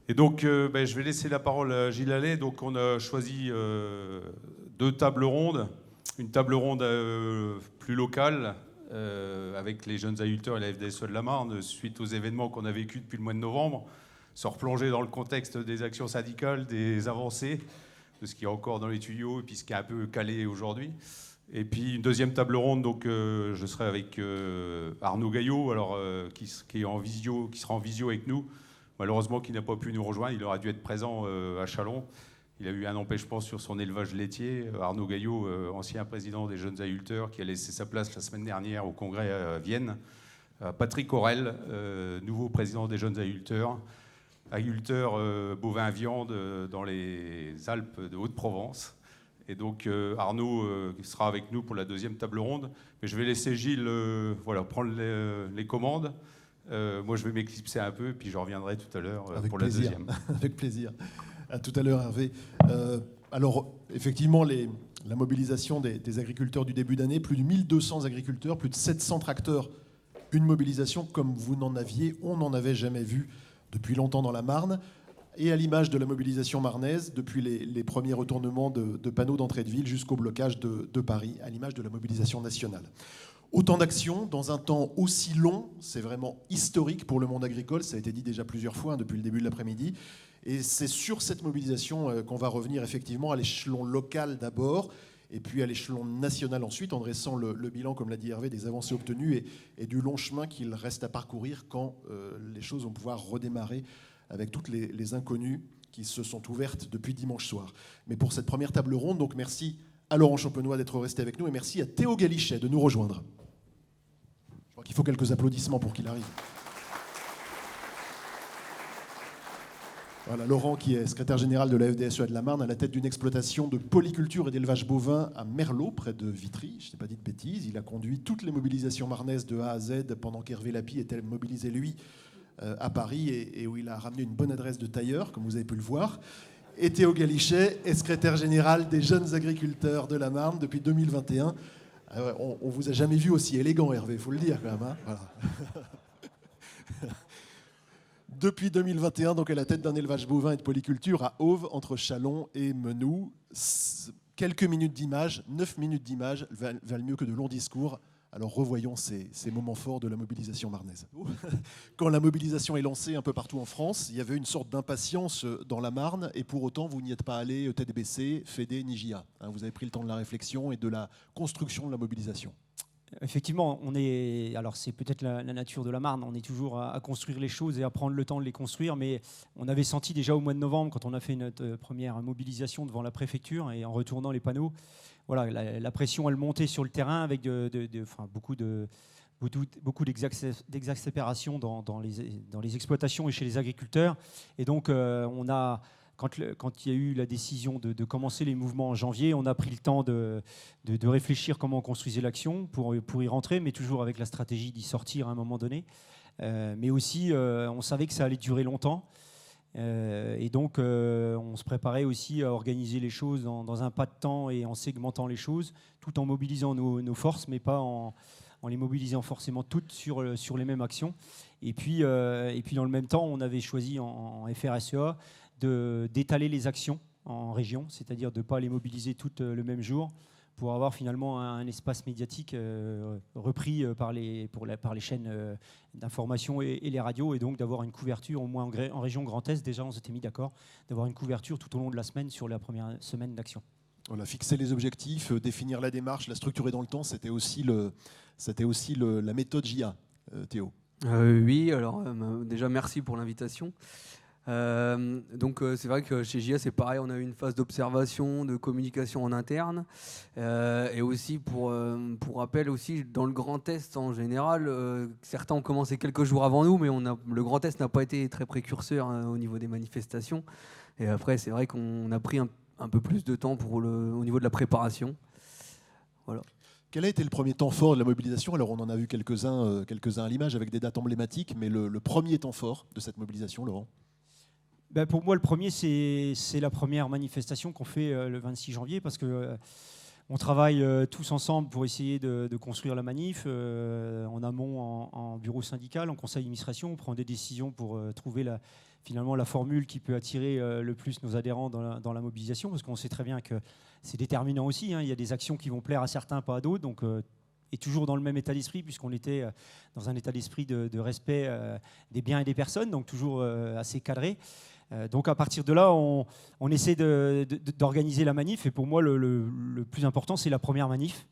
Et donc, je vais laisser la parole à Gilles Allais. Donc, on a choisi deux tables rondes. Une table ronde plus locale, avec les jeunes agriculteurs et la FDSE de la Marne, suite aux événements qu'on a vécus depuis le mois de novembre, se replonger dans le contexte des actions syndicales, des avancées, de ce qui est encore dans les tuyaux et puis ce qui est un peu calé aujourd'hui. Et puis une deuxième table ronde, donc je serai avec Arnaud Gaillot, alors, qui sera en visio avec nous. Malheureusement, qui n'a pas pu nous rejoindre, il aurait dû être présent à Châlons. Il a eu un empêchement sur son élevage laitier. Arnaud Gaillot, ancien président des jeunes agriculteurs, qui a laissé sa place la semaine dernière au congrès à Vienne. Patrick Aurel, nouveau président des jeunes agriculteurs bovins viande dans les Alpes de Haute-Provence. Et donc Arnaud sera avec nous pour la deuxième table ronde. Mais je vais laisser Gilles prendre les commandes. Moi, je vais m'éclipser un peu, puis je reviendrai tout à l'heure pour la deuxième. Avec plaisir. À tout à l'heure, Hervé. Alors, effectivement, la mobilisation des agriculteurs du début d'année, plus de 1200 agriculteurs, plus de 700 tracteurs, une mobilisation comme on n'en avait jamais vu depuis longtemps dans la Marne. Et à l'image de la mobilisation marnaise, depuis les premiers retournements de panneaux d'entrée de ville jusqu'au blocage de Paris, à l'image de la mobilisation nationale. Autant d'actions dans un temps aussi long, c'est vraiment historique pour le monde agricole, ça a été dit déjà plusieurs fois depuis le début de l'après-midi. Et c'est sur cette mobilisation qu'on va revenir effectivement à l'échelon local d'abord, et puis à l'échelon national ensuite, en dressant le bilan, comme l'a dit Hervé, des avancées obtenues et du long chemin qu'il reste à parcourir quand les choses vont pouvoir redémarrer avec toutes les inconnues qui se sont ouvertes depuis dimanche soir. Mais pour cette première table ronde, donc merci à Laurent Champenois d'être resté avec nous et merci à Théo Galichet de nous rejoindre. Je crois qu'il faut quelques applaudissements pour qu'il arrive. Voilà, Laurent, qui est secrétaire général de la FDSE de la Marne, à la tête d'une exploitation de polyculture et d'élevage bovin à Merlot, près de Vitry. Je n'ai pas dit de bêtises. Il a conduit toutes les mobilisations marnaises de A à Z pendant qu'Hervé Lapie était mobilisé, lui, à Paris, et où il a ramené une bonne adresse de tailleur, comme vous avez pu le voir. Et Théo Galichet est secrétaire général des jeunes agriculteurs de la Marne depuis 2021. On vous a jamais vu aussi élégant, Hervé, il faut le dire quand même. Hein, voilà. Depuis 2021, donc à la tête d'un élevage bovin et de polyculture à Auve, entre Châlons et Menou. Quelques minutes d'image, 9 minutes d'image, valent mieux que de longs discours. Alors revoyons ces moments forts de la mobilisation marnaise. Quand la mobilisation est lancée un peu partout en France, il y avait une sorte d'impatience dans la Marne, et pour autant, vous n'y êtes pas allé tête baissée, Fédé ni JA. Vous avez pris le temps de la réflexion et de la construction de la mobilisation. Effectivement, alors c'est peut-être la nature de la Marne, on est toujours à construire les choses et à prendre le temps de les construire, mais on avait senti déjà au mois de novembre, quand on a fait notre première mobilisation devant la préfecture et en retournant les panneaux, voilà, la pression elle montait sur le terrain avec beaucoup d'exaspération dans les exploitations et chez les agriculteurs. Et donc quand il y a eu la décision de commencer les mouvements en janvier, on a pris le temps de réfléchir comment on construisait l'action pour y rentrer, mais toujours avec la stratégie d'y sortir à un moment donné. Mais aussi, on savait que ça allait durer longtemps. Et donc, on se préparait aussi à organiser les choses dans un pas de temps et en segmentant les choses, tout en mobilisant nos forces, mais pas en les mobilisant forcément toutes sur les mêmes actions. Et puis, dans le même temps, on avait choisi en FRSEA d'étaler les actions en région, c'est-à-dire de ne pas les mobiliser toutes le même jour, pour avoir finalement un espace médiatique repris par les chaînes d'information et les radios, et donc d'avoir une couverture au moins en région Grand Est. Déjà, on s'était mis d'accord d'avoir une couverture tout au long de la semaine sur la première semaine d'action. On a fixé les objectifs, définir la démarche, la structurer dans le temps, c'était aussi la méthode JA, Théo. Oui, alors déjà merci pour l'invitation. Donc c'est vrai que chez JA c'est pareil, on a eu une phase d'observation, de communication en interne, et aussi pour rappel aussi dans le Grand Est en général, certains ont commencé quelques jours avant nous, mais le Grand Est n'a pas été très précurseur au niveau des manifestations, et après c'est vrai qu'on a pris un peu plus de temps au niveau de la préparation. Voilà. Quel a été le premier temps fort de la mobilisation? Alors on en a vu quelques-uns à l'image avec des dates emblématiques, mais le premier temps fort de cette mobilisation, Laurent? Pour moi, le premier, c'est la première manifestation qu'on fait le 26 janvier, parce que on travaille tous ensemble pour essayer de construire la manif, en amont en bureau syndical, en conseil d'administration. On prend des décisions pour trouver finalement la formule qui peut attirer le plus nos adhérents dans la mobilisation, parce qu'on sait très bien que c'est déterminant aussi. Il y a des actions qui vont plaire à certains, pas à d'autres. Donc, et toujours dans le même état d'esprit, puisqu'on était dans un état d'esprit de respect des biens et des personnes, donc toujours assez cadré. Donc à partir de là, on essaie d'organiser la manif. Et pour moi, le plus important, c'est la première manif,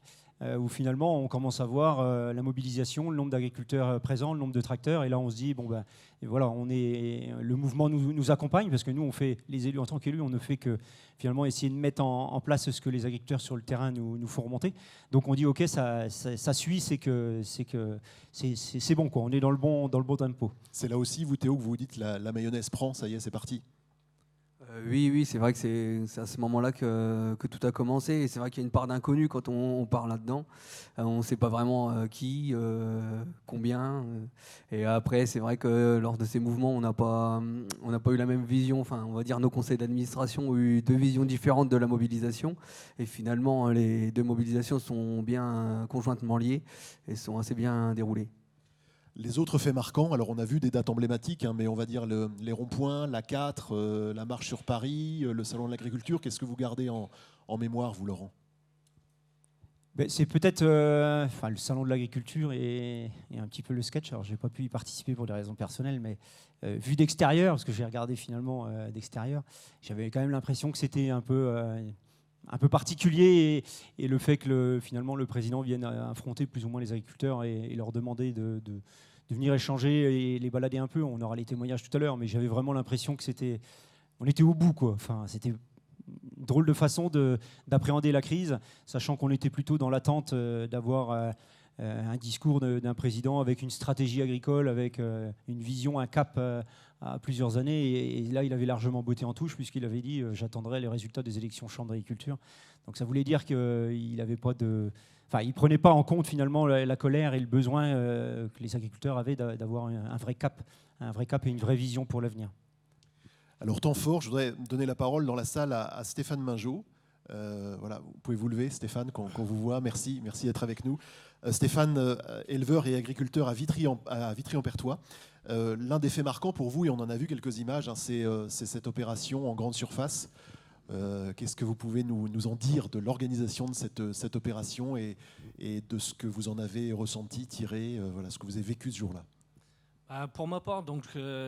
où finalement on commence à voir la mobilisation, le nombre d'agriculteurs présents, le nombre de tracteurs. Et là, on se dit, et voilà, le mouvement nous accompagne, parce que nous, les élus, en tant qu'élus, on ne fait que finalement essayer de mettre en place ce que les agriculteurs sur le terrain nous font remonter. Donc on dit, ok, ça suit, c'est bon, quoi. On est dans le bon tempo. C'est là aussi, vous Théo, que vous vous dites la mayonnaise prend, ça y est, c'est parti. Oui, c'est vrai que c'est à ce moment-là que tout a commencé. Et c'est vrai qu'il y a une part d'inconnu quand on part là-dedans. On ne sait pas vraiment qui, combien. Et après, c'est vrai que lors de ces mouvements, on n'a pas eu la même vision. Enfin, on va dire nos conseils d'administration ont eu deux visions différentes de la mobilisation. Et finalement, les deux mobilisations sont bien conjointement liées et sont assez bien déroulées. Les autres faits marquants, alors on a vu des dates emblématiques, mais on va dire les ronds-points, l'A4, la marche sur Paris, le salon de l'agriculture. Qu'est-ce que vous gardez en mémoire, vous, Laurent ? C'est peut-être le salon de l'agriculture et un petit peu le sketch. Alors, je n'ai pas pu y participer pour des raisons personnelles, mais vu d'extérieur, parce que j'ai regardé finalement d'extérieur, j'avais quand même l'impression que c'était un peu particulier, et le fait que finalement le président vienne affronter plus ou moins les agriculteurs et leur demander de venir échanger et les balader un peu. On aura les témoignages tout à l'heure, mais j'avais vraiment l'impression que on était au bout, quoi. Enfin, c'était une drôle de façon d'appréhender la crise, sachant qu'on était plutôt dans l'attente d'avoir un discours d'un président avec une stratégie agricole, avec une vision, un cap à plusieurs années. Et là, il avait largement botté en touche, puisqu'il avait dit j'attendrai les résultats des élections chambre d'agriculture. Donc ça voulait dire qu'il n'avait pas il prenait pas en compte finalement la colère et le besoin que les agriculteurs avaient d'avoir un vrai cap et une vraie vision pour l'avenir. Alors, temps fort, je voudrais donner la parole dans la salle à Stéphane Mingeot. Voilà, vous pouvez vous lever, Stéphane, quand vous voit. Merci d'être avec nous. Stéphane, éleveur et agriculteur à Vitry-en-Perthois. L'un des faits marquants pour vous, et on en a vu quelques images, c'est cette opération en grande surface. Qu'est-ce que vous pouvez nous en dire de l'organisation de cette opération et de ce que vous en avez ressenti, tiré, ce que vous avez vécu ce jour-là? Pour ma part, donc,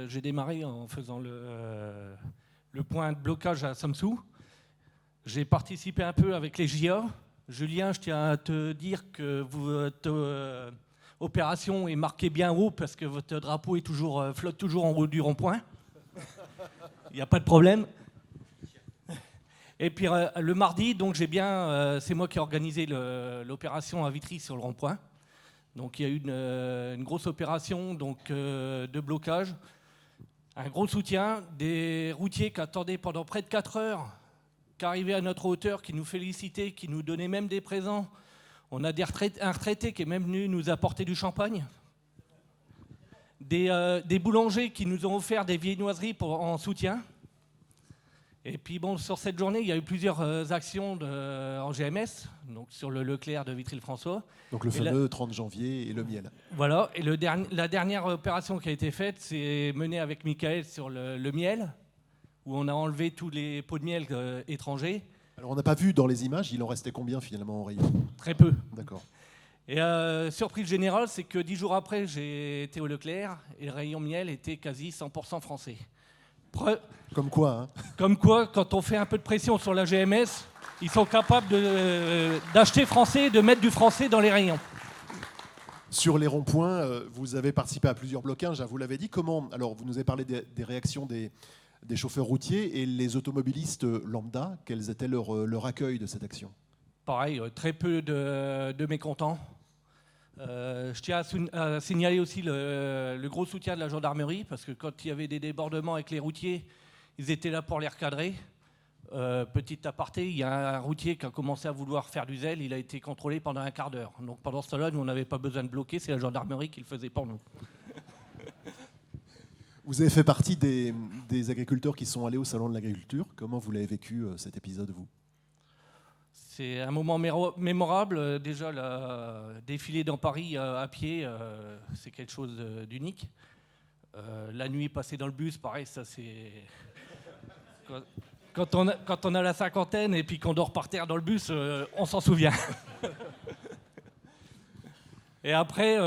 j'ai démarré en faisant le point de blocage à Samsou. J'ai participé un peu avec les JA. Julien, je tiens à te dire que votre opération est marquée bien haut, parce que votre drapeau est flotte toujours en haut du rond-point. Il n'y a pas de problème. Et puis le mardi, donc c'est moi qui ai organisé l'opération à Vitry sur le rond-point. Donc il y a eu une grosse opération de blocage, un gros soutien, des routiers qui attendaient pendant près de 4 heures, qui arrivaient à notre hauteur, qui nous félicitaient, qui nous donnaient même des présents. On a un retraité qui est même venu nous apporter du champagne. Des boulangers qui nous ont offert des viennoiseries en soutien. Et puis sur cette journée, il y a eu plusieurs actions en GMS, donc sur le Leclerc de Vitry-le-François. Donc le fameux 30 janvier et le miel. Voilà, et la dernière opération qui a été faite, c'est menée avec Michael sur le miel, où on a enlevé tous les pots de miel étrangers. Alors on n'a pas vu dans les images, il en restait combien finalement en rayon? Très peu. D'accord. Et surprise générale, c'est que 10 jours après, j'ai été au Leclerc et le rayon miel était quasi 100% français. Comme quoi, hein. Comme quoi, quand on fait un peu de pression sur la GMS, ils sont capables d'acheter français et de mettre du français dans les rayons. Sur les ronds-points, vous avez participé à plusieurs blocages, vous l'avez dit. Comment? Alors, vous nous avez parlé des réactions des chauffeurs routiers et les automobilistes lambda. Quels étaient leur accueil de cette action? Pareil, très peu de mécontents. Je tiens à signaler aussi le gros soutien de la gendarmerie, parce que quand il y avait des débordements avec les routiers, ils étaient là pour les recadrer. Petit aparté, il y a un routier qui a commencé à vouloir faire du zèle, il a été contrôlé pendant un quart d'heure. Donc pendant ce temps-là, nous, on n'avait pas besoin de bloquer, c'est la gendarmerie qui le faisait pour nous. Vous avez fait partie des agriculteurs qui sont allés au Salon de l'Agriculture. Comment vous l'avez vécu, cet épisode, vous? C'est un moment mémorable. Déjà, le défilé dans Paris à pied, c'est quelque chose d'unique. La nuit passée dans le bus, pareil, ça c'est... Quand on a la cinquantaine et puis qu'on dort par terre dans le bus, on s'en souvient. Et après,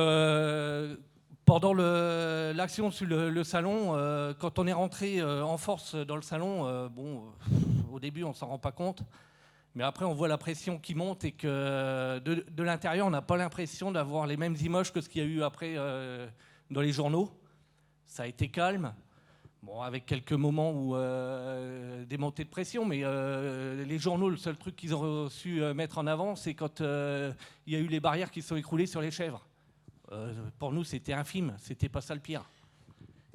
pendant l'action sur le salon, quand on est rentré en force dans le salon, au début on s'en rend pas compte, mais après on voit la pression qui monte et que de l'intérieur on n'a pas l'impression d'avoir les mêmes images que ce qu'il y a eu après dans les journaux. Ça a été calme. Bon, avec quelques moments où des montées de pression, mais les journaux, le seul truc qu'ils ont su mettre en avant, c'est quand il y a eu les barrières qui se sont écroulées sur les chèvres. Pour nous, c'était infime, c'était pas ça le pire.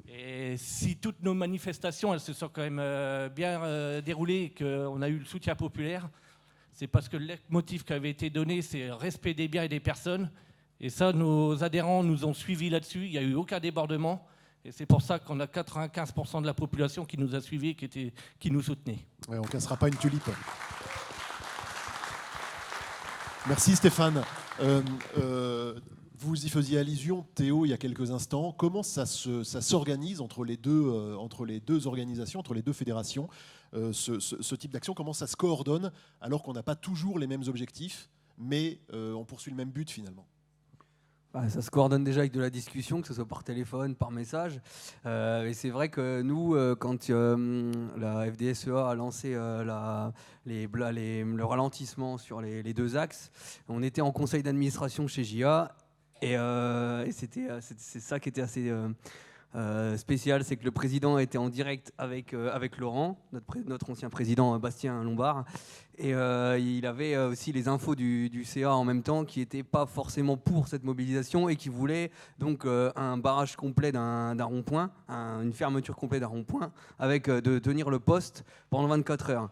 Et si toutes nos manifestations, elles se sont quand même bien déroulées et qu'on a eu le soutien populaire, c'est parce que le leitmotiv qui avait été donné, c'est respect des biens et des personnes. Et ça, nos adhérents nous ont suivis là-dessus, il n'y a eu aucun débordement. Et c'est pour ça qu'on a 95% de la population qui nous a suivis et qui nous soutenait. Ouais, on ne cassera pas une tulipe. Merci Stéphane. Vous y faisiez allusion, Théo, il y a quelques instants. Comment ça s'organise entre les deux organisations, entre les deux fédérations, ce type d'action? Comment ça se coordonne alors qu'on n'a pas toujours les mêmes objectifs, mais on poursuit le même but finalement? Ça se coordonne déjà avec de la discussion, que ce soit par téléphone, par message. Et c'est vrai que nous, quand la FDSEA a lancé le ralentissement sur les deux axes, on était en conseil d'administration chez JA. Et c'est ça qui était assez spécial, c'est que le président était en direct avec Laurent, notre ancien président Bastien Lombard. Et il avait aussi les infos du CA en même temps qui n'étaient pas forcément pour cette mobilisation et qui voulaient donc un barrage complet d'un rond-point, une fermeture complète d'un rond-point, avec de tenir le poste pendant 24 heures.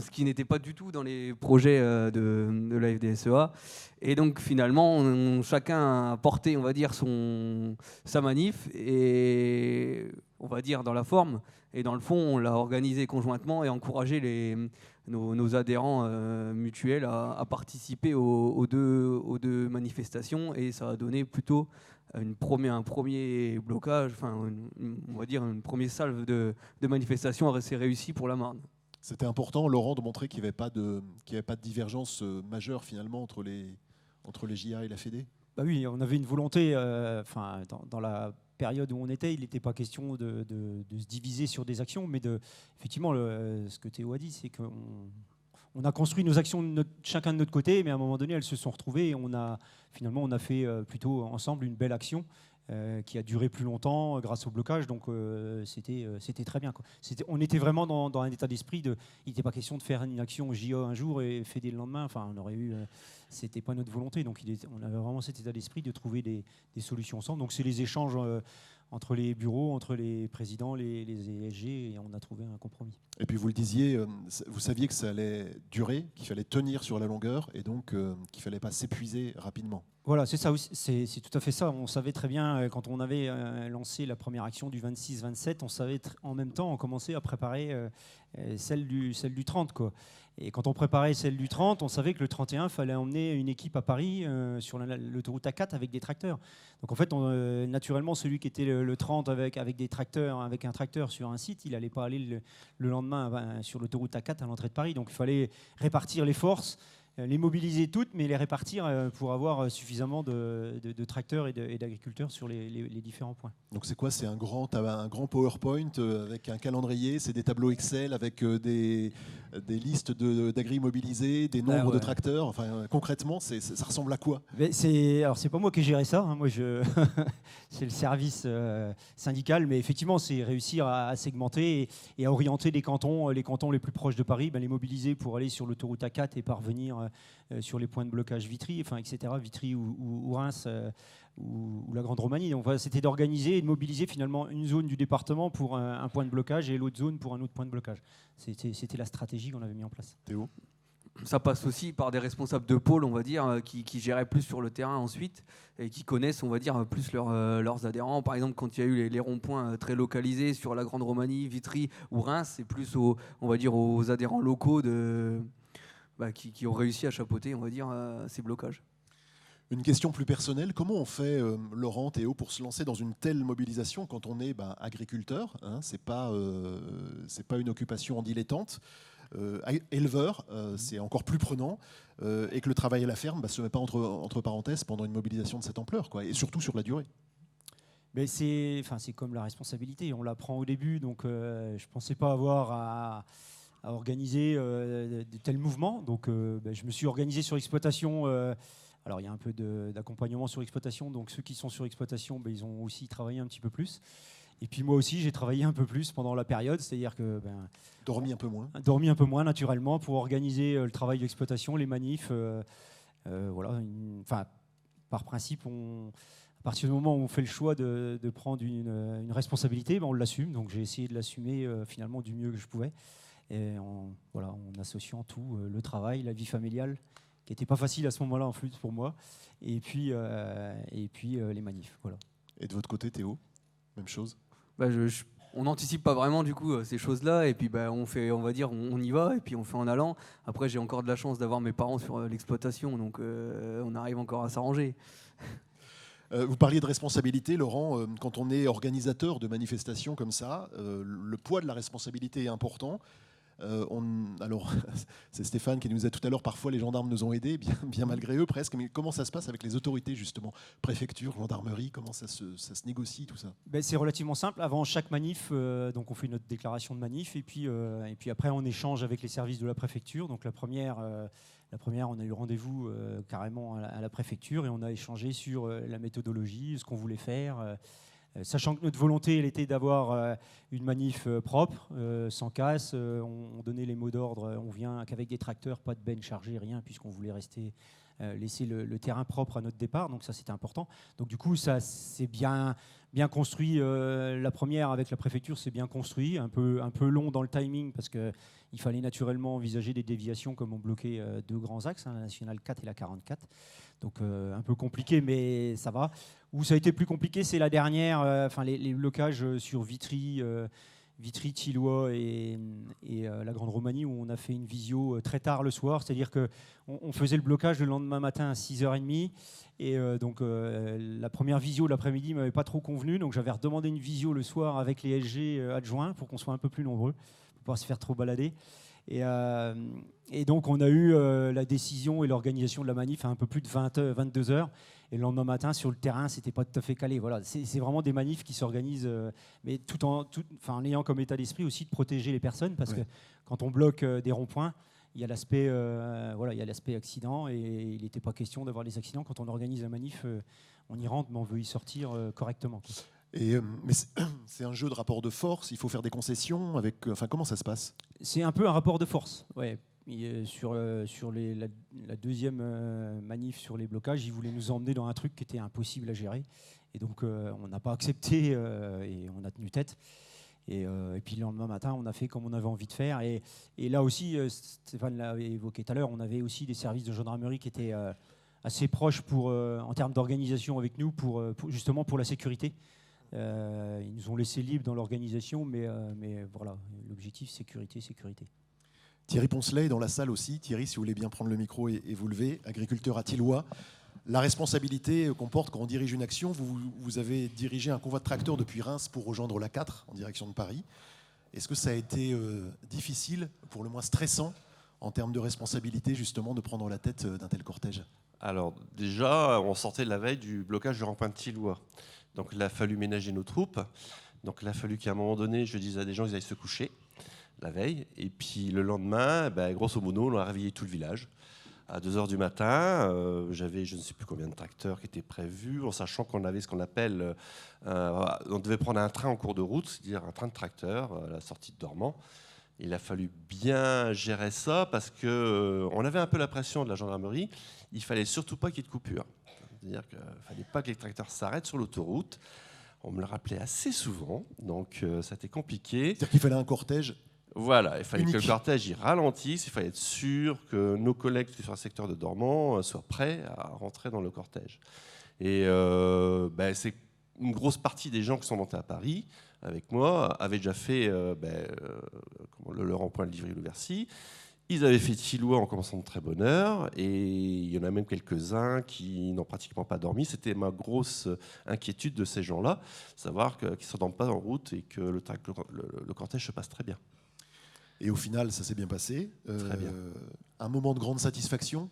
Ce qui n'était pas du tout dans les projets de la FDSEA. Et donc finalement, chacun a porté, on va dire, sa manif, et on va dire dans la forme. Et dans le fond, on l'a organisé conjointement et encouragé nos adhérents mutuels à participer aux deux manifestations. Et ça a donné plutôt un premier blocage, on va dire une première salve de manifestations assez réussie pour la Marne. C'était important, Laurent, de montrer qu'il n'y avait pas de divergence majeure finalement entre les JA et la Fédé. Bah oui, on avait une volonté, dans la période où on était, il n'était pas question de se diviser sur des actions, mais effectivement, ce que Théo a dit, c'est qu'on a construit nos actions chacun de notre côté, mais à un moment donné, elles se sont retrouvées et on a fait plutôt ensemble une belle action. Qui a duré plus longtemps grâce au blocage, donc c'était très bien, quoi. On était vraiment dans un état d'esprit il n'était pas question de faire une action JA un jour et Fédé le lendemain, on aurait eu, c'était pas notre volonté, donc on avait vraiment cet état d'esprit de trouver des solutions ensemble, donc c'est les échanges entre les bureaux, entre les présidents, les ESG, et on a trouvé un compromis. Et puis vous le disiez, vous saviez que ça allait durer, qu'il fallait tenir sur la longueur et donc qu'il ne fallait pas s'épuiser rapidement. Voilà, c'est ça aussi, c'est tout à fait ça. On savait très bien, quand on avait lancé la première action du 26-27, on savait en même temps, on commençait à préparer celle du 30, quoi. Et quand on préparait celle du 30, on savait que le 31, il fallait emmener une équipe à Paris sur l'autoroute A4 avec des tracteurs. Donc en fait, naturellement, celui qui était le 30 avec des tracteurs, avec un tracteur sur un site, il n'allait pas aller le lendemain sur l'autoroute A4 à l'entrée de Paris. Donc il fallait répartir les forces, les mobiliser toutes, mais les répartir pour avoir suffisamment de tracteurs et d'agriculteurs sur les différents points. Donc c'est quoi? C'est un grand PowerPoint avec un calendrier, c'est des tableaux Excel avec des listes d'agri mobilisés, des nombres de tracteurs. Enfin, concrètement, ça ressemble à quoi? Alors c'est pas moi qui ai géré ça, hein. Moi c'est le service syndical, mais effectivement c'est réussir à segmenter et à orienter les cantons les plus proches de Paris, les mobiliser pour aller sur l'autoroute A4 et parvenir sur les points de blocage Vitry, etc. Vitry ou Reims ou la Grande Romanie. Donc c'était d'organiser et de mobiliser finalement une zone du département pour un point de blocage et l'autre zone pour un autre point de blocage. C'était la stratégie qu'on avait mis en place. Théo? Ça passe aussi par des responsables de pôle, on va dire, qui géraient plus sur le terrain ensuite et qui connaissent, on va dire, plus leurs adhérents. Par exemple, quand il y a eu les ronds-points très localisés sur la Grande Romanie, Vitry ou Reims, c'est plus on va dire, aux adhérents locaux qui ont réussi à chapeauter, on va dire, ces blocages. Une question plus personnelle, comment on fait, Laurent, Théo, pour se lancer dans une telle mobilisation quand on est agriculteur, hein, c'est pas une occupation en dilettante, éleveur, c'est encore plus prenant, et que le travail à la ferme se met pas entre parenthèses pendant une mobilisation de cette ampleur, quoi, et surtout sur la durée. Mais c'est comme la responsabilité, on la prend au début, donc je ne pensais pas avoir à organiser de tels mouvements. Donc je me suis organisé sur l'exploitation. Alors il y a un peu d'accompagnement sur l'exploitation, donc ceux qui sont sur l'exploitation, ils ont aussi travaillé un petit peu plus. Et puis moi aussi, j'ai travaillé un peu plus pendant la période, c'est-à-dire que... dormi un peu moins. Dormi un peu moins, naturellement, pour organiser le travail d'exploitation, les manifs. Voilà, par principe, à partir du moment où on fait le choix de prendre une responsabilité, on l'assume. Donc j'ai essayé de l'assumer finalement du mieux que je pouvais. Et en associant tout, le travail, la vie familiale, qui n'était pas facile à ce moment-là en plus pour moi, et puis les manifs. Voilà. Et de votre côté, Théo, même chose? On n'anticipe pas vraiment du coup ces choses-là, et puis on y va, et puis on fait en allant. Après, j'ai encore de la chance d'avoir mes parents sur l'exploitation, donc on arrive encore à s'arranger. Vous parliez de responsabilité, Laurent. Quand on est organisateur de manifestations comme ça, le poids de la responsabilité est important. Alors, c'est Stéphane qui nous disait tout à l'heure, parfois les gendarmes nous ont aidés, bien malgré eux presque. Mais comment ça se passe avec les autorités, justement? Préfecture, gendarmerie, comment ça se négocie, tout ça? C'est relativement simple. Avant chaque manif, donc on fait notre déclaration de manif, et puis après on échange avec les services de la préfecture. Donc la première, on a eu rendez-vous carrément à la préfecture, et on a échangé sur la méthodologie, ce qu'on voulait faire. Sachant que notre volonté, elle était d'avoir une manif propre, sans casse. On donnait les mots d'ordre, on vient qu'avec des tracteurs, pas de bennes chargées, rien, puisqu'on voulait laisser le terrain propre à notre départ. Donc ça, c'était important. Donc du coup, ça c'est bien construit. La première avec la préfecture, c'est bien construit, un peu long dans le timing, parce qu'il fallait naturellement envisager des déviations, comme on bloquait deux grands axes, la Nationale 4 et la 44. Donc un peu compliqué, mais ça va. Où ça a été plus compliqué, c'est la dernière, les blocages sur Vitry, Tilloy et la Grande Romanie, où on a fait une visio très tard le soir. C'est-à-dire qu'on faisait le blocage le lendemain matin à 6h30. Et donc la première visio de l'après-midi ne m'avait pas trop convenu. Donc j'avais redemandé une visio le soir avec les SG adjoints pour qu'on soit un peu plus nombreux, pour pas se faire trop balader. Et donc on a eu la décision et l'organisation de la manif à un peu plus de 22 heures. Et le lendemain matin, sur le terrain, c'était pas tout à fait calé. Voilà, c'est vraiment des manifs qui s'organisent, mais tout en ayant comme état d'esprit aussi de protéger les personnes, parce que quand on bloque des ronds-points, il y a l'aspect accident, et il n'était pas question d'avoir des accidents. Quand on organise la manif, on y rentre, mais on veut y sortir correctement. Mais c'est un jeu de rapport de force, il faut faire des concessions comment ça se passe? C'est un peu un rapport de force, ouais. Sur la deuxième manif sur les blocages, ils voulaient nous emmener dans un truc qui était impossible à gérer. Et donc on n'a pas accepté et on a tenu tête. Et puis le lendemain matin, on a fait comme on avait envie de faire. Et là aussi, Stéphane l'a évoqué tout à l'heure, on avait aussi des services de gendarmerie qui étaient assez proches en termes d'organisation avec nous, justement pour la sécurité. Ils nous ont laissé libres dans l'organisation, mais voilà, l'objectif, sécurité. Thierry Poncelet est dans la salle aussi. Thierry, si vous voulez bien prendre le micro et vous lever, agriculteur à Tilloy. La responsabilité qu'on porte quand on dirige une action, vous avez dirigé un convoi de tracteurs depuis Reims pour rejoindre la 4 en direction de Paris. Est-ce que ça a été difficile, pour le moins stressant, en termes de responsabilité, justement, de prendre la tête d'un tel cortège? Alors déjà, on sortait la veille du blocage du rond-point de Tilloy. Donc il a fallu ménager nos troupes. Donc il a fallu qu'à un moment donné, je dise à des gens qu'ils aillent se coucher la veille. Et puis le lendemain, grosso modo, on a réveillé tout le village. À 2h du matin, j'avais je ne sais plus combien de tracteurs qui étaient prévus, en sachant qu'on avait ce qu'on appelle... on devait prendre un train en cours de route, c'est-à-dire un train de tracteurs à la sortie de Dormans. Il a fallu bien gérer ça parce qu'on avait un peu la pression de la gendarmerie. Il ne fallait surtout pas qu'il y ait de coupure. C'est-à-dire qu'il ne fallait pas que les tracteurs s'arrêtent sur l'autoroute. On me le rappelait assez souvent, donc ça a été compliqué. C'est-à-dire qu'il fallait un cortège. Voilà, il fallait unique. que le cortège y ralentisse, il fallait être sûr que nos collègues sur le secteur de Dormans soient prêts à rentrer dans le cortège. Et c'est une grosse partie des gens qui sont montés à Paris avec moi avaient déjà fait le rond-point de Livry-Louversy. Ils avaient fait Tilloy en commençant de très bonne heure, et il y en a même quelques-uns qui n'ont pratiquement pas dormi. C'était ma grosse inquiétude de ces gens-là, savoir qu'ils ne s'endorment pas en route et que le cortège se passe très bien. Et au final, ça s'est bien passé. Très bien. Un moment de grande satisfaction.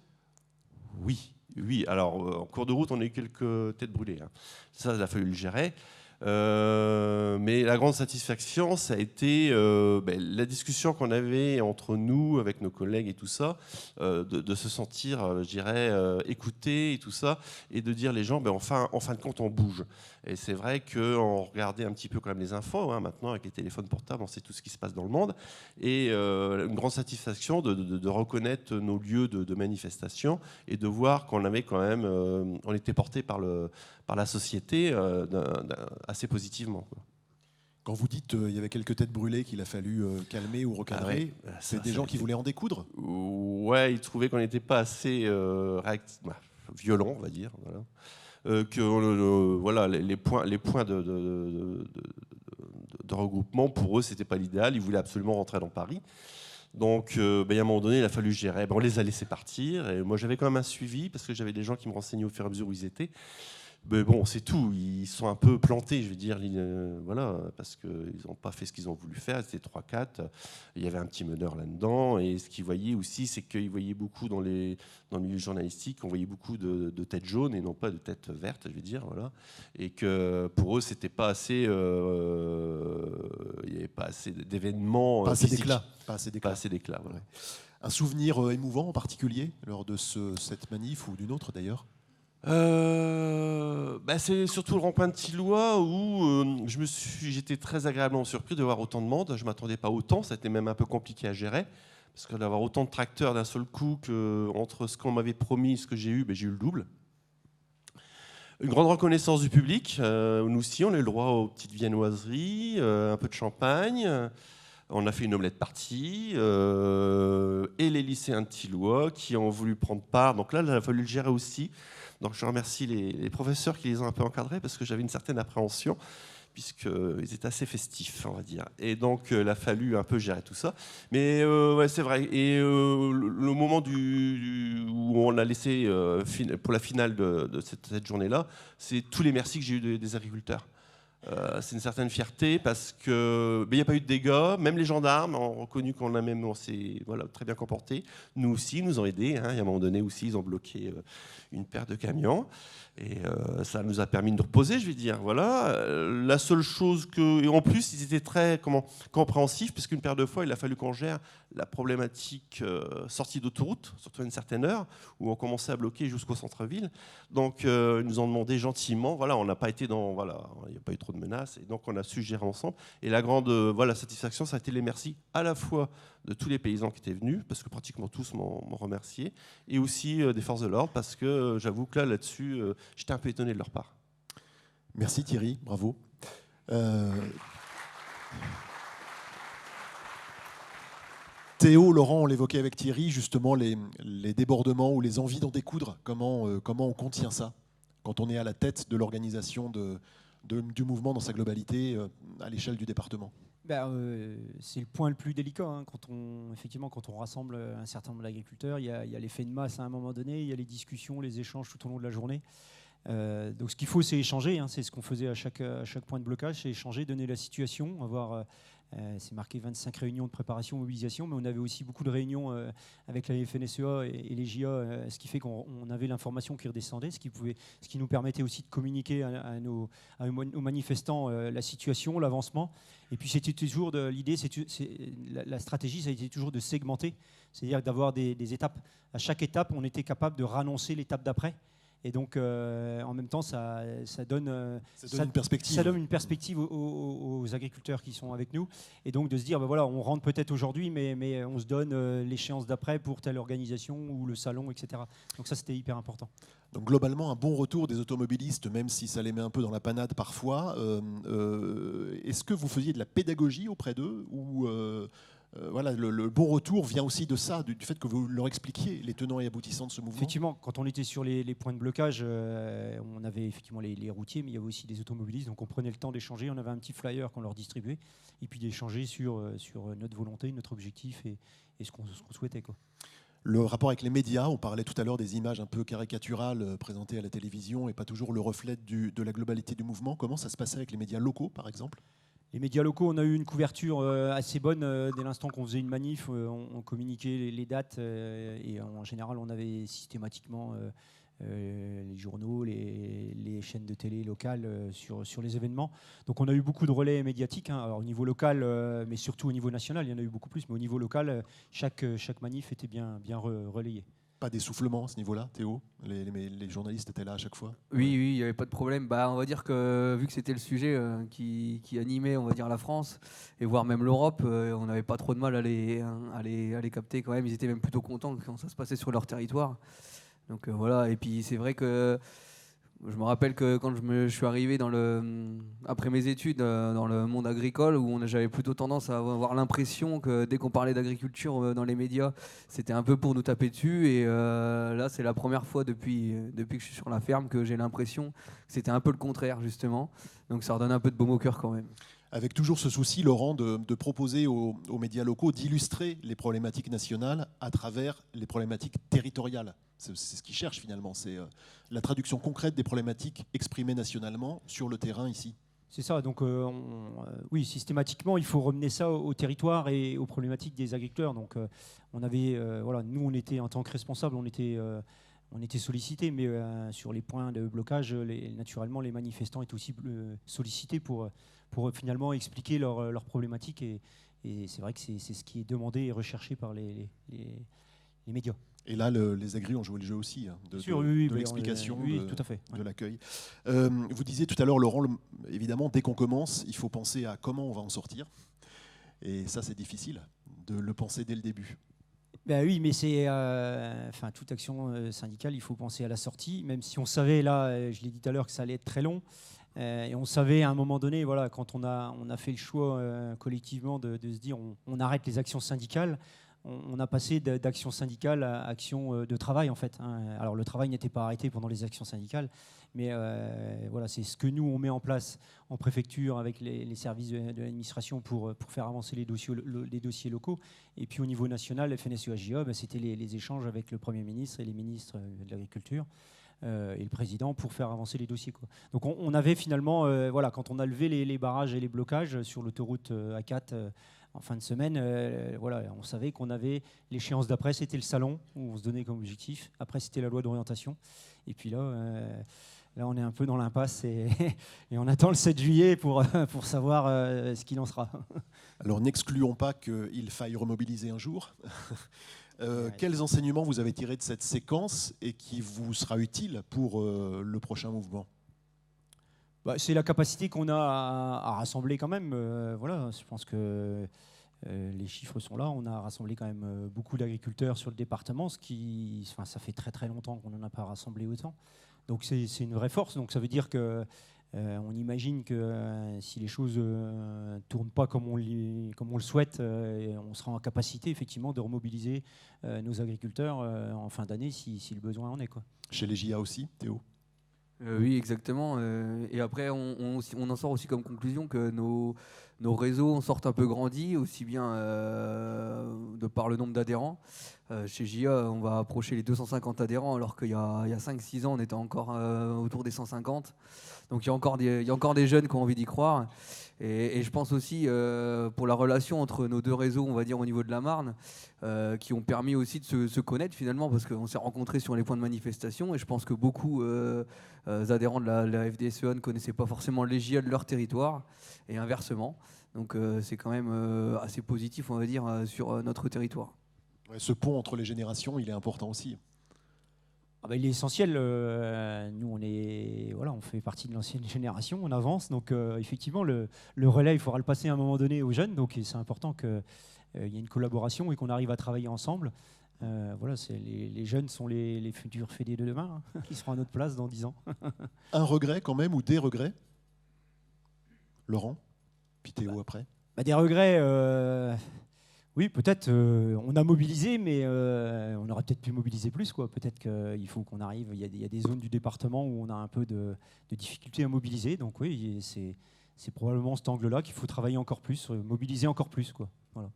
Oui, oui. Alors, en cours de route, on a eu quelques têtes brûlées. Hein. Ça, il a fallu le gérer. Mais la grande satisfaction, ça a été la discussion qu'on avait entre nous, avec nos collègues et tout ça, de se sentir, je dirais, écouté et tout ça, et de dire les gens, en fin de compte, on bouge. Et c'est vrai qu'on regardait un petit peu quand même les infos, hein, maintenant avec les téléphones portables, on sait tout ce qui se passe dans le monde, et une grande satisfaction de reconnaître nos lieux de manifestation et de voir qu'on avait quand même, on était porté par la société assez positivement. Quoi. Quand vous dites qu'il y avait quelques têtes brûlées qu'il a fallu calmer ou recadrer, c'est des gens qui voulaient en découdre? Ouais, ils trouvaient qu'on n'était pas assez violent, on va dire. Voilà. Voilà, les points de regroupement, pour eux, c'était pas l'idéal. Ils voulaient absolument rentrer dans Paris. Donc, à un moment donné, il a fallu gérer. On les a laissés partir. Et moi, j'avais quand même un suivi, parce que j'avais des gens qui me renseignaient au fur et à mesure où ils étaient. Mais bon, c'est tout. Ils sont un peu plantés, je veux dire, voilà, parce qu'ils n'ont pas fait ce qu'ils ont voulu faire. C'était 3-4. Il y avait un petit meneur là-dedans. Et ce qu'ils voyaient aussi, c'est qu'ils voyaient beaucoup dans le milieu journalistique, on voyait beaucoup de têtes jaunes et non pas de têtes vertes, je veux dire, voilà. Et que pour eux, c'était pas assez. Il n'y avait pas assez d'événements. Pas assez physiques. d'éclat. Pas assez d'éclat. Voilà. Ouais. Un souvenir émouvant en particulier lors de cette manif ou d'une autre d'ailleurs? C'est surtout le rond-point de Tilloy où j'étais très agréablement surpris de voir autant de monde. Je ne m'attendais pas autant, c'était même un peu compliqué à gérer. Parce que d'avoir autant de tracteurs d'un seul coup, entre ce qu'on m'avait promis et ce que j'ai eu, j'ai eu le double. Une grande reconnaissance du public. Nous aussi, on a eu le droit aux petites viennoiseries, un peu de champagne. On a fait une omelette party. Et les lycéens de Tilloy qui ont voulu prendre part. Donc là, il a fallu le gérer aussi. Donc je remercie les professeurs qui les ont un peu encadrés parce que j'avais une certaine appréhension puisqu'ils étaient assez festifs, on va dire. Et donc il a fallu un peu gérer tout ça. Mais ouais, c'est vrai. Et le moment où on a laissé pour la finale de cette journée-là, c'est tous les merci que j'ai eu des agriculteurs. C'est une certaine fierté parce qu'il n'y a pas eu de dégâts. Même les gendarmes ont reconnu on s'est très bien comporté. Nous aussi, ils nous ont aidés. Hein. Il y a un moment donné aussi, ils ont bloqué une paire de camions. Et ça nous a permis de nous reposer, je vais dire. Voilà. La seule chose et en plus, ils étaient très compréhensifs, puisqu'une paire de fois, il a fallu qu'on gère la problématique sortie d'autoroute, surtout à une certaine heure, où on commençait à bloquer jusqu'au centre-ville. Donc, ils nous ont demandé gentiment. Voilà, on n'a pas été il n'y a pas eu trop de menaces, et donc on a su gérer ensemble. Et la grande satisfaction, ça a été les merci à la fois de tous les paysans qui étaient venus, parce que pratiquement tous m'ont remercié, et aussi des forces de l'ordre, parce que j'avoue que là-dessus, j'étais un peu étonné de leur part. Merci Thierry, bravo. Théo, Laurent, on l'évoquait avec Thierry, justement les débordements ou les envies d'en découdre. Comment on contient ça quand on est à la tête de l'organisation du mouvement dans sa globalité à l'échelle du département? C'est le point le plus délicat. Hein. Quand on rassemble un certain nombre d'agriculteurs, il y a l'effet de masse à un moment donné, il y a les discussions, les échanges tout au long de la journée. Donc ce qu'il faut, c'est échanger. Hein. C'est ce qu'on faisait à chaque point de blocage, c'est échanger, donner la situation, c'est marqué 25 réunions de préparation, mobilisation, mais on avait aussi beaucoup de réunions avec la FNSEA et les JA, ce qui fait qu'on avait l'information qui redescendait, ce qui nous permettait aussi de communiquer aux manifestants la situation, l'avancement. Et puis c'était toujours l'idée, la stratégie, ça a été toujours de segmenter, c'est-à-dire d'avoir des étapes. À chaque étape, on était capable de rannoncer l'étape d'après. Et donc, en même temps, ça donne une perspective. Ça donne une perspective aux agriculteurs qui sont avec nous. Et donc, de se dire, on rentre peut-être aujourd'hui, mais on se donne l'échéance d'après pour telle organisation ou le salon, etc. Donc ça, c'était hyper important. Donc globalement, un bon retour des automobilistes, même si ça les met un peu dans la panade parfois. Est-ce que vous faisiez de la pédagogie auprès d'eux ou voilà, le bon retour vient aussi de ça, du fait que vous leur expliquiez les tenants et aboutissants de ce mouvement. Effectivement, quand on était sur les points de blocage, on avait effectivement les routiers, mais il y avait aussi des automobilistes. Donc on prenait le temps d'échanger. On avait un petit flyer qu'on leur distribuait, et puis d'échanger sur notre volonté, notre objectif et ce qu'on souhaitait, quoi. Le rapport avec les médias, on parlait tout à l'heure des images un peu caricaturales présentées à la télévision et pas toujours le reflet de la globalité du mouvement. Comment ça se passait avec les médias locaux, par exemple ? Les médias locaux, on a eu une couverture assez bonne dès l'instant qu'on faisait une manif. On communiquait les dates et en général, on avait systématiquement les journaux, les chaînes de télé locales sur les événements. Donc on a eu beaucoup de relais médiatiques, hein. Alors, au niveau local, mais surtout au niveau national, il y en a eu beaucoup plus. Mais au niveau local, chaque manif était bien relayé. Pas d'essoufflement à ce niveau-là, Théo ? Les journalistes étaient là à chaque fois ? Oui, il n'y avait pas de problème. On va dire que vu que c'était le sujet qui animait, on va dire, la France et voire même l'Europe, on n'avait pas trop de mal à les capter quand même. Ils étaient même plutôt contents quand ça se passait sur leur territoire. Donc voilà. Et puis c'est vrai que je me rappelle que quand je suis arrivé après mes études dans le monde agricole, où j'avais plutôt tendance à avoir l'impression que dès qu'on parlait d'agriculture dans les médias, c'était un peu pour nous taper dessus. Et là, c'est la première fois depuis que je suis sur la ferme que j'ai l'impression que c'était un peu le contraire, justement. Donc ça redonne un peu de baume au cœur quand même. Avec toujours ce souci, Laurent, de proposer aux médias locaux d'illustrer les problématiques nationales à travers les problématiques territoriales. C'est ce qu'ils cherchent finalement, c'est la traduction concrète des problématiques exprimées nationalement sur le terrain ici. C'est ça, donc oui, systématiquement, il faut ramener ça au territoire et aux problématiques des agriculteurs. Donc on avait, voilà, nous, on était en tant que responsables, on était sollicités, mais sur les points de blocage, naturellement, les manifestants étaient aussi sollicités pour finalement expliquer leurs problématiques. Et c'est vrai que c'est ce qui est demandé et recherché par les médias. Et là, les agris ont joué le jeu aussi, hein, de l'explication, tout à fait, ouais. De l'accueil. Vous disiez tout à l'heure, Laurent, évidemment, dès qu'on commence, il faut penser à comment on va en sortir. Et ça, c'est difficile de le penser dès le début. Ben oui, mais c'est, toute action syndicale, il faut penser à la sortie, même si on savait, là, je l'ai dit tout à l'heure, que ça allait être très long. Et on savait à un moment donné, voilà, quand on a fait le choix collectivement de se dire on arrête les actions syndicales, on a passé d'action syndicale à action de travail, en fait, hein. Alors le travail n'était pas arrêté pendant les actions syndicales, mais voilà, c'est ce que nous on met en place en préfecture avec les services de l'administration pour faire avancer les dossiers locaux. Et puis au niveau national, FNSEA-JA, c'était les échanges avec le Premier ministre et les ministres de l'Agriculture et le président pour faire avancer les dossiers, quoi. Donc on avait finalement, voilà, quand on a levé les barrages et les blocages sur l'autoroute A4 en fin de semaine, voilà, on savait qu'on avait l'échéance d'après, c'était le salon où on se donnait comme objectif. Après, c'était la loi d'orientation. Et puis là, on est un peu dans l'impasse et on attend le 7 juillet pour savoir ce qu'il en sera. Alors, n'excluons pas qu'il faille remobiliser un jour. Quels enseignements vous avez tirés de cette séquence et qui vous sera utile pour le prochain mouvement ? C'est la capacité qu'on a à rassembler quand même. Voilà, je pense que les chiffres sont là. On a rassemblé quand même beaucoup d'agriculteurs sur le département, ça fait très très longtemps qu'on n'en a pas rassemblé autant. Donc c'est une vraie force. Donc ça veut dire que on imagine que si les choses ne tournent pas comme on le souhaite, on sera en capacité effectivement de remobiliser nos agriculteurs en fin d'année si le besoin en est, quoi. Chez les JA aussi, Théo ? Oui, exactement. Et après, on en sort aussi comme conclusion que nos réseaux en sortent un peu grandis, aussi bien de par le nombre d'adhérents. Chez JA, on va approcher les 250 adhérents, alors qu'il y a 5-6 ans, on était encore autour des 150. Donc il y a encore des jeunes qui ont envie d'y croire. Et je pense aussi pour la relation entre nos deux réseaux, on va dire au niveau de la Marne, qui ont permis aussi de se connaître finalement, parce qu'on s'est rencontrés sur les points de manifestation. Et je pense que beaucoup adhérents de la FDSEA ne connaissaient pas forcément les JA de leur territoire, et inversement. Donc c'est quand même assez positif, on va dire, sur notre territoire. Ouais, ce pont entre les générations, il est important aussi. Il est essentiel. Nous, on fait partie de l'ancienne génération, on avance. Donc, effectivement, le relais, il faudra le passer à un moment donné aux jeunes. Donc, c'est important qu'il y ait une collaboration et qu'on arrive à travailler ensemble. Voilà, les jeunes sont les futurs fédés de demain, hein, qui seront à notre place dans 10 ans. Un regret quand même, ou des regrets ? Laurent ? Puis Théo après ? Des regrets, Oui, peut-être. On a mobilisé, mais on aurait peut-être pu mobiliser plus, quoi. Peut-être qu'il faut qu'on arrive. Il y a des zones du département où on a un peu de difficulté à mobiliser. Donc oui, c'est probablement cet angle-là qu'il faut travailler encore plus, mobiliser encore plus, quoi. Voilà.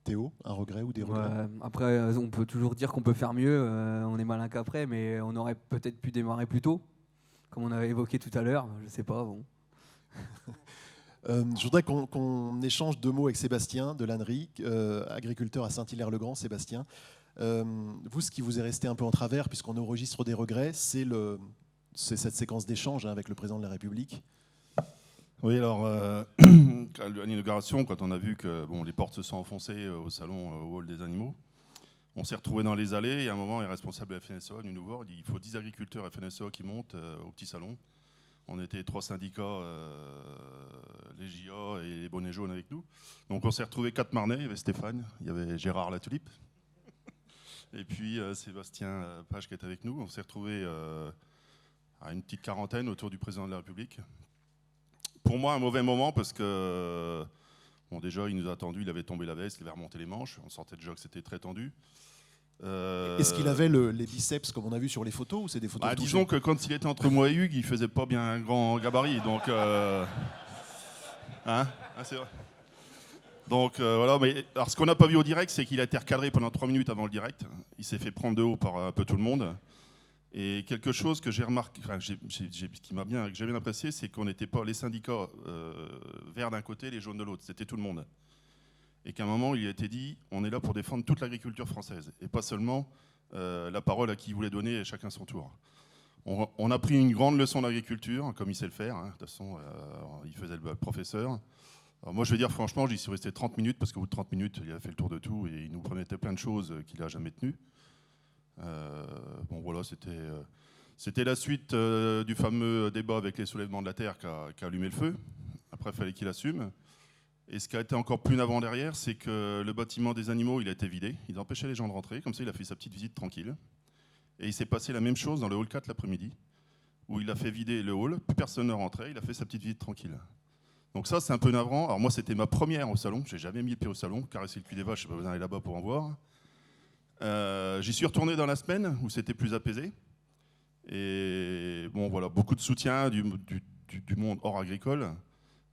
Théo, un regret ou des regrets? Ouais, après, on peut toujours dire qu'on peut faire mieux. On est malin qu'après, mais on aurait peut-être pu démarrer plus tôt, comme on avait évoqué tout à l'heure. Je sais pas. Bon. Je voudrais qu'on échange 2 mots avec Sébastien de l'Annerie, agriculteur à Saint-Hilaire-le-Grand. Sébastien, vous, ce qui vous est resté un peu en travers, puisqu'on est au registre des regrets, c'est cette séquence d'échange avec le président de la République. Oui, alors, à l'inauguration, quand on a vu que les portes se sont enfoncées au salon, au hall des animaux, on s'est retrouvés dans les allées, et à un moment, les responsables de la FNSEA nous voir, il faut 10 agriculteurs FNSEA qui montent au petit salon. On était 3 syndicats, les JA et les bonnets jaunes avec nous. Donc on s'est retrouvés 4 Marnais, il y avait Stéphane, il y avait Gérard Latulipe, et puis Sébastien Page qui est avec nous. On s'est retrouvés à une petite quarantaine autour du président de la République. Pour moi, un mauvais moment parce que, déjà, il nous a attendu, il avait tombé la veste, il avait remonté les manches, on sentait déjà que c'était très tendu. Est-ce qu'il avait les biceps comme on a vu sur les photos ou c'est des photos touchées? Disons que quand il était entre moi et Hugues, il faisait pas bien un grand gabarit, donc c'est vrai. Donc voilà, mais alors ce qu'on n'a pas vu au direct, c'est qu'il a été recadré pendant 3 minutes avant le direct. Il s'est fait prendre de haut par un peu tout le monde. Et quelque chose que j'ai remarqué, qui m'a bien, que j'ai bien apprécié, c'est qu'on n'était pas les syndicats verts d'un côté, les jaunes de l'autre. C'était tout le monde. Et qu'à un moment, il a été dit, on est là pour défendre toute l'agriculture française, et pas seulement la parole à qui il voulait donner, chacun son tour. On a pris une grande leçon d'agriculture, comme il sait le faire. De toute façon, il faisait le professeur. Alors moi, je vais dire franchement, j'y suis resté 30 minutes, parce qu'au bout de 30 minutes, il a fait le tour de tout, et il nous promettait plein de choses qu'il n'a jamais tenues. Voilà, c'était la suite du fameux débat avec les soulèvements de la terre qui a allumé le feu. Après, il fallait qu'il assume. Et ce qui a été encore plus navrant derrière, c'est que le bâtiment des animaux, il a été vidé. Il empêchait les gens de rentrer. Comme ça, il a fait sa petite visite tranquille. Et il s'est passé la même chose dans le hall 4 l'après-midi, où il a fait vider le hall. Plus personne ne rentrait. Il a fait sa petite visite tranquille. Donc ça, c'est un peu navrant. Alors moi, c'était ma première au salon. Je n'ai jamais mis le pied au salon. Caresser le cul des vaches, je n'ai pas besoin d'aller là-bas pour en voir. J'y suis retourné dans la semaine, où c'était plus apaisé. Et voilà, beaucoup de soutien du monde hors agricole.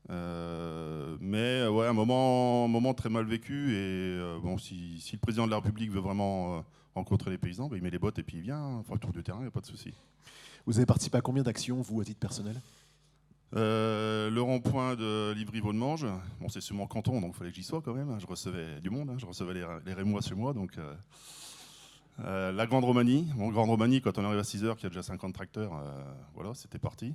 Mais un moment très mal vécu. Et si le président de la République veut vraiment rencontrer les paysans, il met les bottes et puis il vient. Enfin, le tour du terrain, il n'y a pas de souci. Vous avez participé à combien d'actions, vous, à titre personnel? Le rond-point de Livry-Vaudemange, c'est sur mon canton, donc il fallait que j'y sois quand même. Je recevais du monde, je recevais les Rémois chez moi. Donc, la Grande Romanie. Grande Romanie, quand on arrive à 6h, qu'il y a déjà 50 tracteurs, voilà, c'était parti.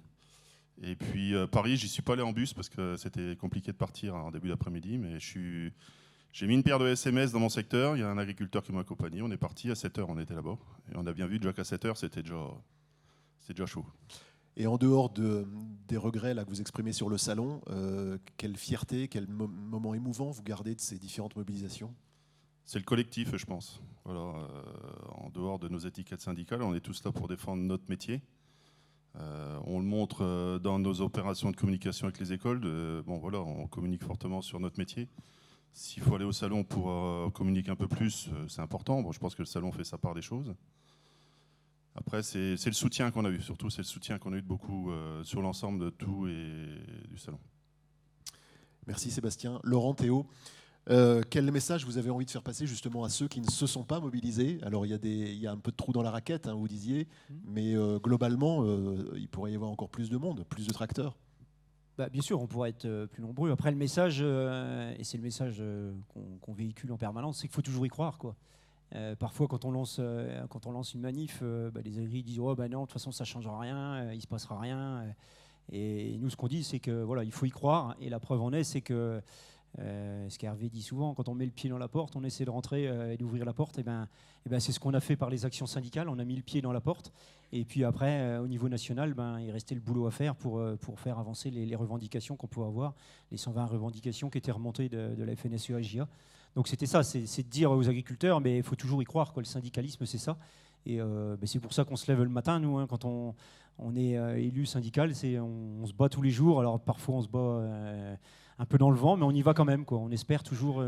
Et puis Paris, j'y suis pas allé en bus parce que c'était compliqué de partir en début d'après-midi, mais j'ai mis une paire de SMS dans mon secteur, il y a un agriculteur qui m'a accompagné, on est parti, à 7h on était là-bas, et on a bien vu déjà qu'à 7h c'était déjà chaud. Et en dehors des regrets là, que vous exprimez sur le salon, quelle fierté, quel moment émouvant vous gardez de ces différentes mobilisations? C'est le collectif, je pense. Voilà, en dehors de nos étiquettes syndicales, on est tous là pour défendre notre métier. On le montre dans nos opérations de communication avec les écoles. On communique fortement sur notre métier. S'il faut aller au salon pour communiquer un peu plus, c'est important. Je pense que le salon fait sa part des choses. Après, c'est le soutien qu'on a eu. Surtout, c'est le soutien qu'on a eu de beaucoup sur l'ensemble de tout et du salon. Merci Sébastien. Laurent, Théo, quel message vous avez envie de faire passer justement à ceux qui ne se sont pas mobilisés? Alors il y a un peu de trous dans la raquette, vous disiez, mais globalement, il pourrait y avoir encore plus de monde, plus de tracteurs. Bien sûr, on pourrait être plus nombreux. Après, le message, et c'est le message qu'on véhicule en permanence, c'est qu'il faut toujours y croire, quoi. Parfois, quand on lance une manif, les agriculteurs disent non, de toute façon, ça ne changera rien, il ne se passera rien. Et nous, ce qu'on dit, c'est que voilà, il faut y croire. Et la preuve en est, c'est que ce qu'Hervé dit souvent, quand on met le pied dans la porte, on essaie de rentrer et d'ouvrir la porte. C'est ce qu'on a fait par les actions syndicales. On a mis le pied dans la porte. Et puis après, au niveau national, il restait le boulot à faire pour faire avancer les revendications qu'on pouvait avoir, les 120 revendications qui étaient remontées de la FNSEA-JA. Donc c'était ça, c'est de dire aux agriculteurs, mais il faut toujours y croire, quoi. Le syndicalisme, c'est ça. Et c'est pour ça qu'on se lève le matin, nous, quand on est élu syndical, on se bat tous les jours. Alors parfois, on se bat un peu dans le vent, mais on y va quand même, quoi. On espère toujours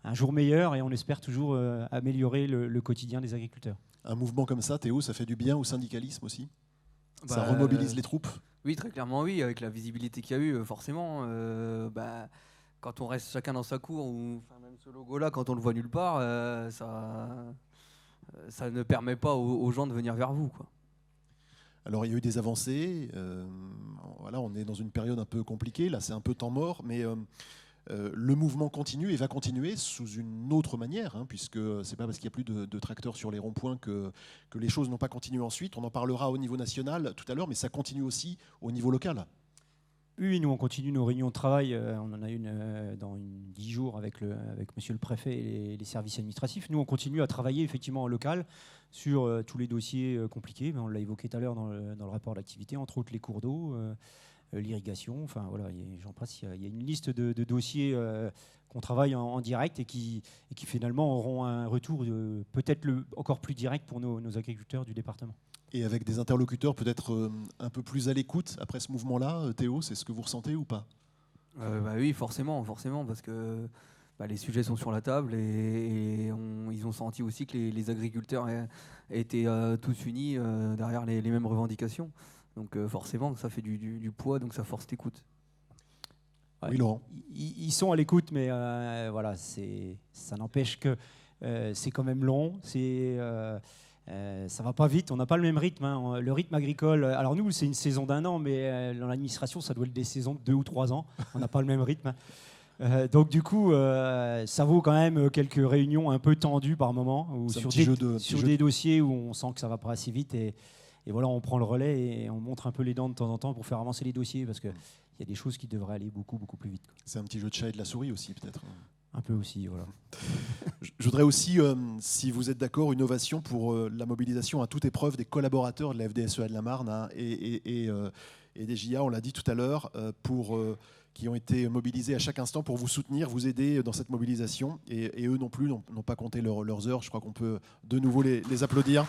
un jour meilleur et on espère toujours améliorer le quotidien des agriculteurs. Un mouvement comme ça, Théo, ça fait du bien au syndicalisme aussi? Ça Bah, remobilise les troupes? Oui, très clairement, oui, avec la visibilité qu'il y a eu, forcément. Quand on reste chacun dans sa cour, ou enfin, même ce logo-là, quand on le voit nulle part, ça ne permet pas aux gens de venir vers vous, quoi. Alors il y a eu des avancées, voilà, on est dans une période un peu compliquée, là c'est un peu temps mort, mais le mouvement continue et va continuer sous une autre manière, hein, puisque c'est pas parce qu'il n'y a plus de tracteurs sur les ronds-points que les choses n'ont pas continué ensuite. On en parlera au niveau national tout à l'heure, mais ça continue aussi au niveau local. Oui, nous on continue nos réunions de travail. On en a une dans 10 jours avec Monsieur le Préfet et les services administratifs. Nous on continue à travailler effectivement en local sur tous les dossiers compliqués. On l'a évoqué tout à l'heure dans le rapport d'activité, entre autres les cours d'eau, l'irrigation. Enfin voilà, j'en passe. Il y a une liste de dossiers qu'on travaille en direct et qui finalement auront un retour peut-être encore plus direct pour nos agriculteurs du département. Et avec des interlocuteurs peut-être un peu plus à l'écoute après ce mouvement-là, Théo, c'est ce que vous ressentez ou pas? Oui, forcément, parce que les sujets sont sur la table et ils ont senti aussi que les agriculteurs étaient tous unis derrière les mêmes revendications. Donc forcément, ça fait du poids, donc ça force l'écoute. Ouais, oui, Laurent. Ils sont à l'écoute, mais voilà, ça n'empêche que c'est quand même long. Ça va pas vite, on n'a pas le même rythme, hein. Le rythme agricole, alors nous c'est une saison d'1 an, mais dans l'administration ça doit être des saisons de 2 ou 3 ans, on n'a pas le même rythme. Donc du coup ça vaut quand même quelques réunions un peu tendues par moment, ou sur des dossiers où on sent que ça va pas assez vite et voilà, on prend le relais et on montre un peu les dents de temps en temps pour faire avancer les dossiers, parce qu'il y a des choses qui devraient aller beaucoup plus vite, quoi. C'est un petit jeu de chat et de la souris aussi peut-être. Un peu aussi, voilà. Je voudrais aussi, si vous êtes d'accord, une ovation pour la mobilisation à toute épreuve des collaborateurs de la FDSEA de la Marne, hein, et des JA, on l'a dit tout à l'heure, qui ont été mobilisés à chaque instant pour vous soutenir, vous aider dans cette mobilisation. Et eux non plus n'ont pas compté leurs heures. Je crois qu'on peut de nouveau les applaudir.